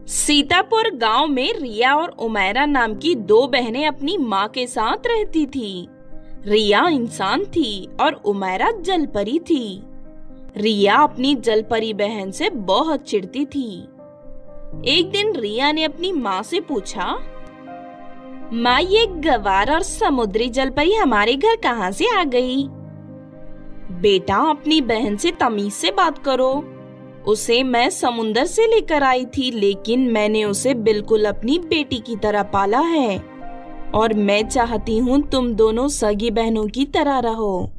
सीतापुर गांव में रिया और उमैरा नाम की दो बहनें अपनी माँ के साथ रहती थी। रिया इंसान थी और उमैरा जलपरी थी। रिया अपनी जलपरी बहन से बहुत चिढ़ती थी। एक दिन रिया ने अपनी माँ से पूछा, माँ, ये गवार और समुद्री जलपरी हमारे घर कहाँ से आ गई? बेटा, अपनी बहन से तमीज से बात करो। उसे मैं समुंदर से लेकर आई थी, लेकिन मैंने उसे बिल्कुल अपनी बेटी की तरह पाला है और मैं चाहती हूँ तुम दोनों सगी बहनों की तरह रहो।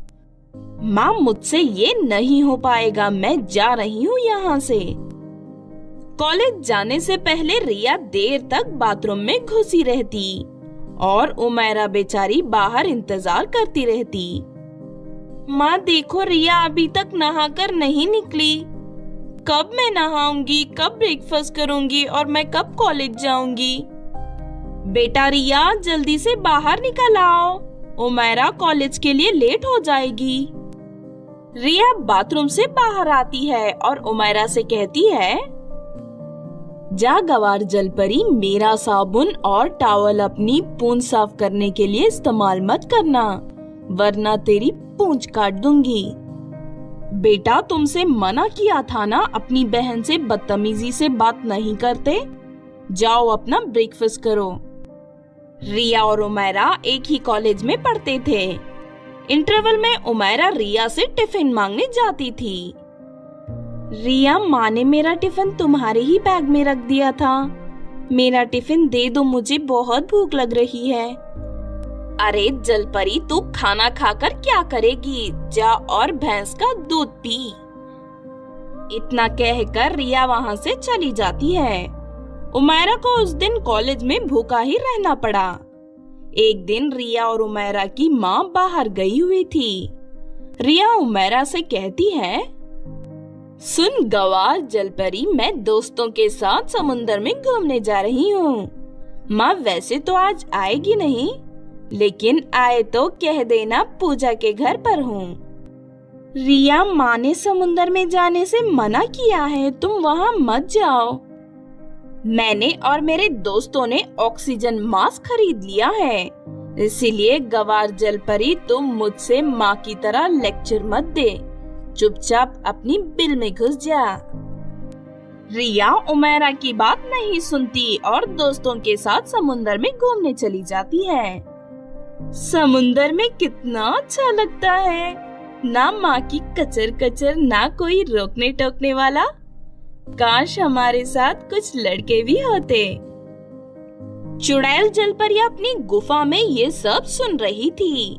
माँ, मुझसे ये नहीं हो पाएगा, मैं जा रही हूँ यहाँ से। कॉलेज जाने से पहले रिया देर तक बाथरूम में घुसी रहती और उमैरा बेचारी बाहर इंतजार करती रहती। माँ देखो, रिया अभी तक नहाकर नहीं निकली। कब मैं नहाऊंगी, कब ब्रेकफास्ट करूंगी और मैं कब कॉलेज जाऊंगी? बेटा रिया, जल्दी से बाहर निकल आओ, उमैरा कॉलेज के लिए लेट हो जाएगी। रिया बाथरूम से बाहर आती है और उमैरा से कहती है, जा गवार जलपरी, मेरा साबुन और टॉवल अपनी पूंछ साफ करने के लिए इस्तेमाल मत करना, वरना तेरी पूंछ काट दूंगी। बेटा, तुमसे मना किया था ना, अपनी बहन से बदतमीजी से बात नहीं करते। जाओ अपना ब्रेकफास्ट करो। रिया और उमैरा एक ही कॉलेज में पढ़ते थे। इंटरवल में उमैरा रिया से टिफिन मांगने जाती थी। रिया, माँ ने मेरा टिफिन तुम्हारे ही बैग में रख दिया था, मेरा टिफिन दे दो, मुझे बहुत भूख लग रही है। अरे जलपरी, तू खाना खाकर क्या करेगी? जा और भैंस का दूध पी। इतना कहकर रिया वहाँ से चली जाती है। उमैरा को उस दिन कॉलेज में भूखा ही रहना पड़ा। एक दिन रिया और उमैरा की माँ बाहर गई हुई थी। रिया उमैरा से कहती है, सुन गवार जलपरी, मैं दोस्तों के साथ समुंदर में घूमने जा रही हूँ। माँ वैसे तो आज आएगी नहीं, लेकिन आए तो कह देना पूजा के घर पर हूँ। रिया, माँ ने समुंदर में जाने से मना किया है, तुम वहाँ मत जाओ। मैंने और मेरे दोस्तों ने ऑक्सीजन मास्क खरीद लिया है, इसीलिए गवार जलपरी तुम मुझसे माँ की तरह लेक्चर मत दे, चुपचाप अपनी बिल में घुस जा। रिया उमैरा की बात नहीं सुनती और दोस्तों के साथ समुंदर में घूमने चली जाती है। समुंदर में कितना अच्छा लगता है, ना माँ की कचर कचर, ना कोई रोकने टोकने वाला। काश हमारे साथ कुछ लड़के भी होते। चुड़ैल जलपरी अपनी गुफा में ये सब सुन रही थी।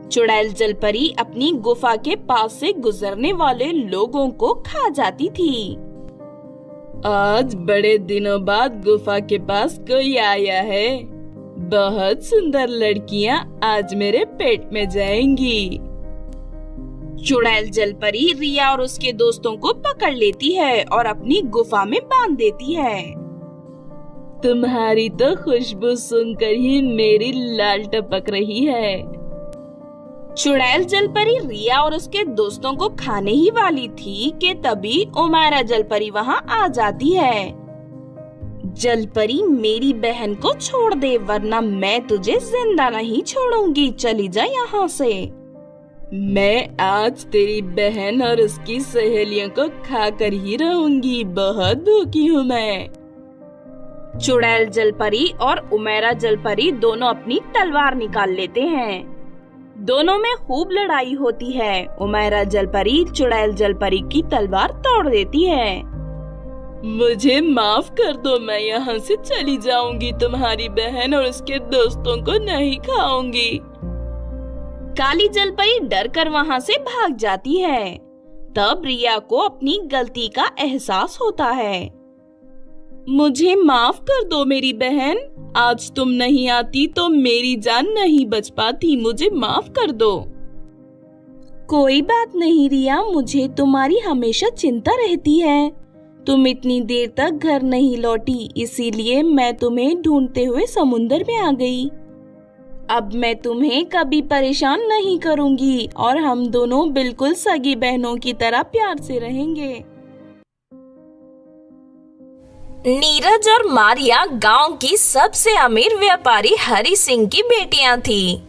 चुड़ैल जलपरी अपनी गुफा के पास से गुजरने वाले लोगों को खा जाती थी। आज बड़े दिनों बाद गुफा के पास कोई आया है, बहुत सुंदर लड़कियां आज मेरे पेट में जाएंगी। चुड़ैल जलपरी रिया और उसके दोस्तों को पकड़ लेती है और अपनी गुफा में बांध देती है। तुम्हारी तो खुशबू सुनकर ही मेरी लाल टपक रही है। चुड़ैल जलपरी रिया और उसके दोस्तों को खाने ही वाली थी कि तभी उमैरा जलपरी वहाँ आ जाती है। जलपरी, मेरी बहन को छोड़ दे, वरना मैं तुझे जिंदा नहीं छोड़ूंगी, चली जा यहाँ से। मैं आज तेरी बहन और उसकी सहेलियों को खाकर ही रहूंगी, बहुत भूखी हूँ मैं। चुड़ैल जलपरी और उमैरा जलपरी दोनों अपनी तलवार निकाल लेते हैं। दोनों में खूब लड़ाई होती है। उमैरा जलपरी चुड़ैल जलपरी की तलवार तोड़ देती है। मुझे माफ कर दो, मैं यहाँ से चली जाऊंगी, तुम्हारी बहन और उसके दोस्तों को नहीं खाऊंगी। काली जलपरी डर कर वहाँ से भाग जाती है। तब रिया को अपनी गलती का एहसास होता है। मुझे माफ कर दो मेरी बहन, आज तुम नहीं आती तो मेरी जान नहीं बच पाती, मुझे माफ कर दो। कोई बात नहीं रिया, मुझे तुम्हारी हमेशा चिंता रहती है। तुम इतनी देर तक घर नहीं लौटी, इसीलिए मैं तुम्हें ढूंढते हुए समुंदर में आ गई। अब मैं तुम्हें कभी परेशान नहीं करूंगी और हम दोनों बिल्कुल सगी बहनों की तरह प्यार से रहेंगे। नीरज और मारिया गांव की सबसे अमीर व्यापारी हरि सिंह की बेटियां थी।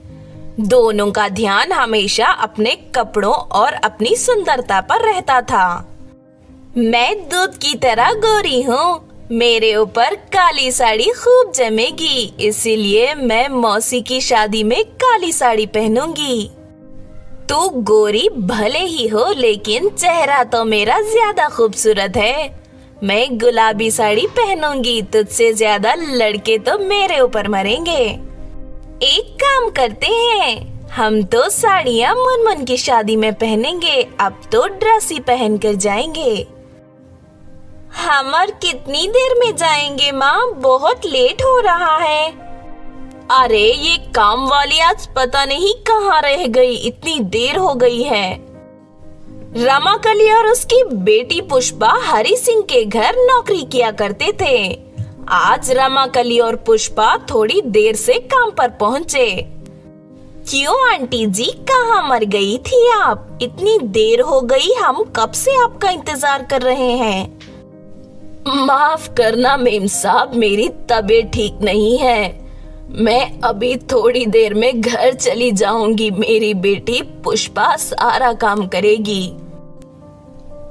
दोनों का ध्यान हमेशा अपने कपड़ों और अपनी सुंदरता पर रहता था। मैं दूध की तरह गोरी हूँ, मेरे ऊपर काली साड़ी खूब जमेगी, इसीलिए मैं मौसी की शादी में काली साड़ी पहनूंगी। तू गोरी भले ही हो, लेकिन चेहरा तो मेरा ज्यादा खूबसूरत है। मैं गुलाबी साड़ी पहनूंगी, तुझसे ज्यादा लड़के तो मेरे ऊपर मरेंगे। एक काम करते हैं, हम तो साड़ियाँ मुनमुन की शादी में पहनेंगे, अब तो ड्रेस ही पहन कर जाएंगे। हम और कितनी देर में जाएंगे माँ, बहुत लेट हो रहा है। अरे ये काम वाली आज पता नहीं कहाँ रह गई, इतनी देर हो गई है। रमाकली और उसकी बेटी पुष्पा हरि सिंह के घर नौकरी किया करते थे। आज रमाकली और पुष्पा थोड़ी देर से काम पर पहुँचे। क्यों आंटी जी, कहाँ मर गई थी आप? इतनी देर हो गई, हम कब से आपका इंतजार कर रहे हैं। माफ करना मेम साहब, मेरी तबीयत ठीक नहीं है। मैं अभी थोड़ी देर में घर चली जाऊंगी, मेरी बेटी पुष्पा सारा काम करेगी।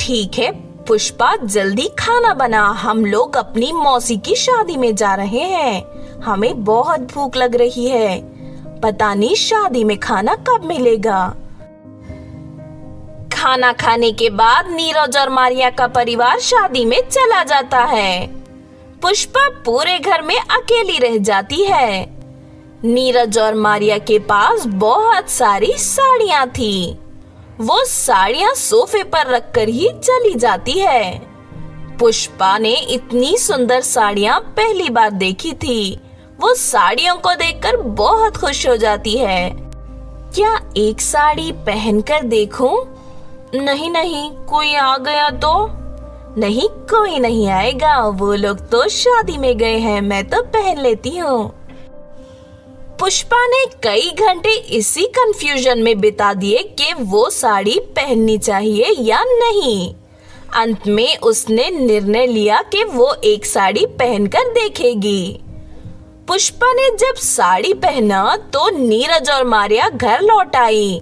ठीक है पुष्पा, जल्दी खाना बना, हम लोग अपनी मौसी की शादी में जा रहे हैं। हमें बहुत भूख लग रही है, पता नहीं शादी में खाना कब मिलेगा। खाना खाने के बाद नीरज और मारिया का परिवार शादी में चला जाता है। पुष्पा पूरे घर में अकेली रह जाती है। नीरज और मारिया के पास बहुत सारी साड़ियाँ थी। वो साड़ियाँ सोफे पर रखकर ही चली जाती है। पुष्पा ने इतनी सुंदर साड़ियाँ पहली बार देखी थी। वो साड़ियों को देखकर बहुत खुश हो जाती है। क्या एक साड़ी पहनकर देखूं? नहीं नहीं, कोई आ गया तो? नहीं, कोई नहीं आएगा, वो लोग तो शादी में गए हैं, मैं तो पहन लेती हूँ। पुष्पा ने कई घंटे इसी कंफ्यूजन में बिता दिए कि वो साड़ी पहननी चाहिए या नहीं। अंत में उसने निर्णय लिया कि वो एक साड़ी पहनकर देखेगी। पुष्पा ने जब साड़ी पहना तो नीरज और मारिया घर लौट आई।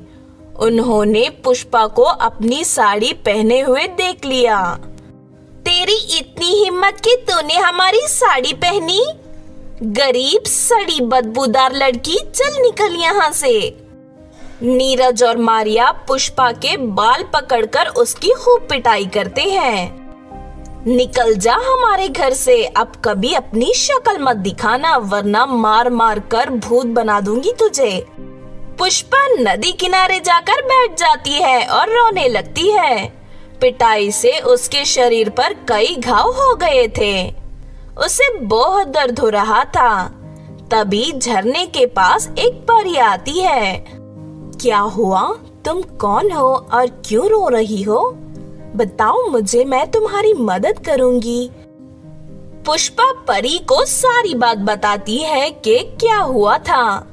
उन्होंने पुष्पा को अपनी साड़ी पहने हुए देख लिया। तेरी इतनी हिम्मत कि तूने हमारी साड़ी पहनी? गरीब सड़ी बदबूदार लड़की, चल निकल यहाँ से। नीरज और मारिया पुष्पा के बाल पकड़कर उसकी खूब पिटाई करते हैं। निकल जा हमारे घर से, अब कभी अपनी शक्ल मत दिखाना, वरना मार मार कर भूत बना दूंगी तुझे। पुष्पा नदी किनारे जाकर बैठ जाती है और रोने लगती है। पिटाई से उसके शरीर पर कई घाव हो गए थे। उसे बहुत दर्द हो रहा था। तभी झरने के पास एक परी आती है। क्या हुआ? तुम कौन हो और क्यों रो रही हो? बताओ मुझे, मैं तुम्हारी मदद करूंगी। पुष्पा परी को सारी बात बताती है कि क्या हुआ था।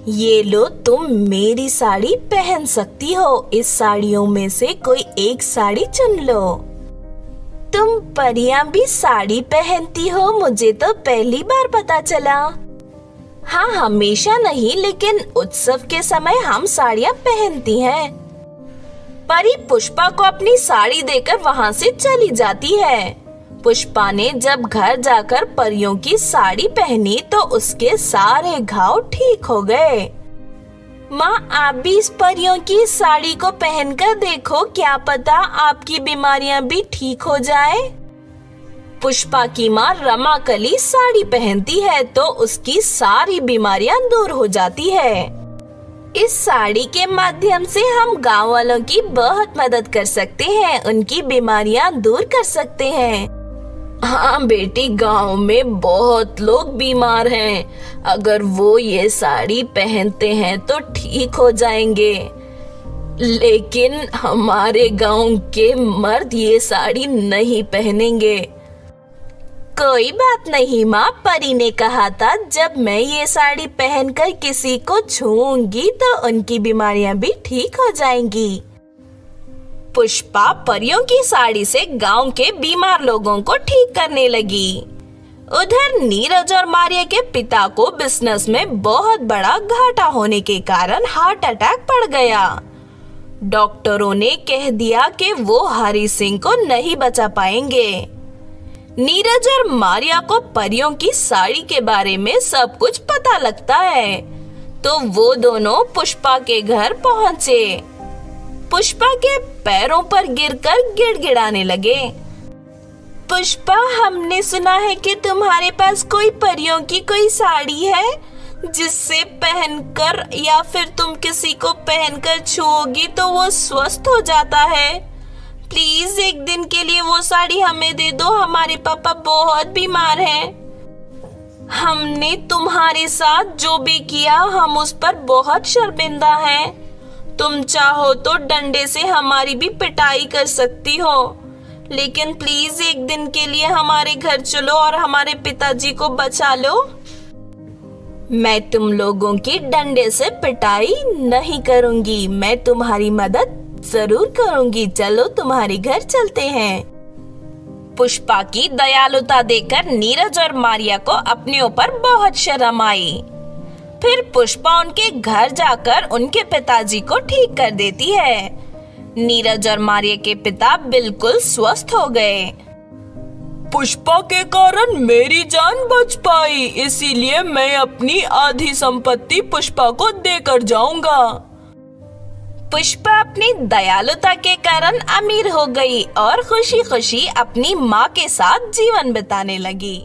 ये लो, तुम मेरी साड़ी पहन सकती हो, इस साड़ियों में से कोई एक साड़ी चुन लो। तुम परियां भी साड़ी पहनती हो? मुझे तो पहली बार पता चला। हाँ, हमेशा नहीं, लेकिन उत्सव के समय हम साड़ियाँ पहनती हैं। परी पुष्पा को अपनी साड़ी देकर वहाँ से चली जाती है। पुष्पा ने जब घर जाकर परियों की साड़ी पहनी तो उसके सारे घाव ठीक हो गए। माँ, आप भी इस परियों की साड़ी को पहनकर देखो, क्या पता आपकी बीमारियां भी ठीक हो जाए। पुष्पा की माँ रमाकली साड़ी पहनती है तो उसकी सारी बीमारियां दूर हो जाती है। इस साड़ी के माध्यम से हम गांव वालों की बहुत मदद कर सकते हैं, उनकी बीमारियां दूर कर सकते हैं। हाँ बेटी, गांव में बहुत लोग बीमार हैं, अगर वो ये साड़ी पहनते हैं तो ठीक हो जाएंगे। लेकिन हमारे गांव के मर्द ये साड़ी नहीं पहनेंगे। कोई बात नहीं माँ, परी ने कहा था जब मैं ये साड़ी पहनकर किसी को छूऊंगी तो उनकी बीमारियां भी ठीक हो जाएंगी। पुष्पा परियों की साड़ी से गांव के बीमार लोगों को ठीक करने लगी। उधर नीरज और मारिया के पिता को बिजनेस में बहुत बड़ा घाटा होने के कारण हार्ट अटैक पड़ गया। डॉक्टरों ने कह दिया कि वो हरी सिंह को नहीं बचा पाएंगे। नीरज और मारिया को परियों की साड़ी के बारे में सब कुछ पता लगता है, तो वो दोनों पुष्पा के घर पहुंचे। पुष्पा के पैरों पर गिरकर गिड़गिड़ाने लगे। पुष्पा, हमने सुना है कि तुम्हारे पास कोई परियों की कोई साड़ी है जिससे पहनकर या फिर तुम किसी को पहनकर छुओगी तो वो स्वस्थ हो जाता है। प्लीज एक दिन के लिए वो साड़ी हमें दे दो, हमारे पापा बहुत बीमार हैं। हमने तुम्हारे साथ जो भी किया हम उस पर बहुत शर्मिंदा हैं। तुम चाहो तो डंडे से हमारी भी पिटाई कर सकती हो, लेकिन प्लीज एक दिन के लिए हमारे घर चलो और हमारे पिताजी को बचा लो। मैं तुम लोगों की डंडे से पिटाई नहीं करूंगी, मैं तुम्हारी मदद जरूर करूंगी। चलो तुम्हारे घर चलते हैं। पुष्पा की दयालुता देखकर नीरज और मारिया को अपने ऊपर बहुत शर्म आई। फिर पुष्पा उनके घर जाकर उनके पिताजी को ठीक कर देती है। नीरज और मारिया के पिता बिल्कुल स्वस्थ हो गए। पुष्पा के कारण मेरी जान बच पाई, इसीलिए मैं अपनी आधी संपत्ति पुष्पा को देकर जाऊंगा। पुष्पा अपनी दयालुता के कारण अमीर हो गई और खुशी खुशी अपनी माँ के साथ जीवन बिताने लगी।